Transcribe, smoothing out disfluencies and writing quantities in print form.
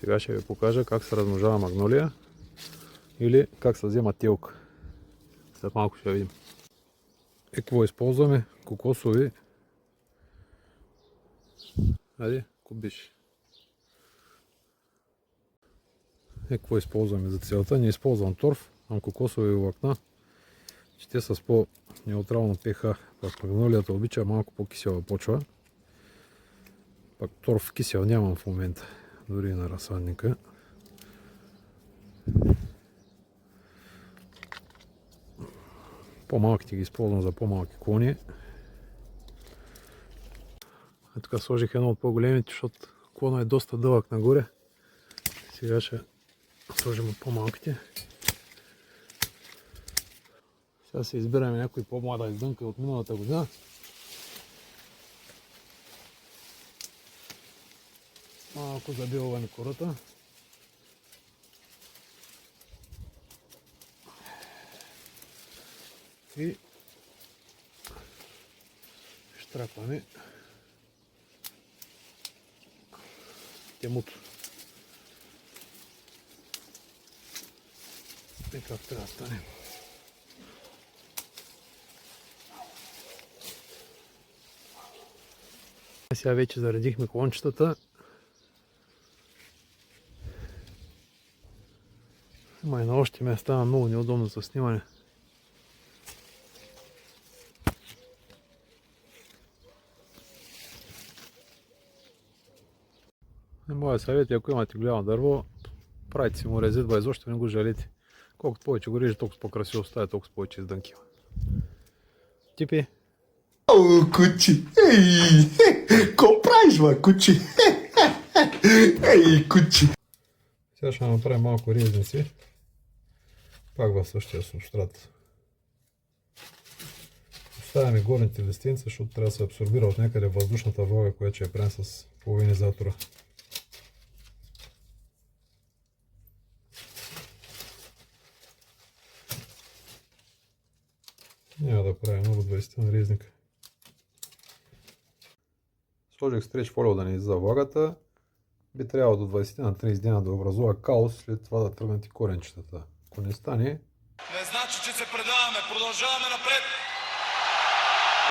Сега ще ви покажа как се размножава магнолия или как се взема телка. След малко ще видим. И какво използваме? Кокосови. Айде, кубиш. Какво използваме за целта? Не използвам торф, ам кокосови влакна, че те са с по-неутрално pH. Пак магнолията обича малко по-кисела почва. Пак торф кисел нямам в момента, дори и на разсадника. По-малките ги използвам за по-малки клони. А тук сложих едно от по-големите, защото клона е доста дълъг нагоре. Сега ще сложим от по-малките. Сега се избираме някой по-млада издънка от миналата година. Малко забилваме кората. И штракваме темуто. И как трябва да стане. Сега вече заредихме клончетата. Има и на още места много неудобно за снимане. Моят съвет е, ако имате голямо дърво, правите си му резидва, изобщо не го жалите. Колкото повече го реже, толкова по-красиво става, толкова повече издънки има. Типи. О, кучи! Ей! Ко правиш, бе, кучи? Ей, кучи! Сега ще направим малко резници. Пак в същия субстрат. Оставяме горните листенца, защото трябва да се абсорбира от някъде въздушната влага, която ще я правим с полинизатора. Няма да правим много 20 на резника. Сложих стреч фолио да не излиза влагата. Би трябвало до 20 на 30 дена да образува каос, след това да тръгнат и коренчетата. Ако не стане... Не значи, че се предаваме. Продължаваме на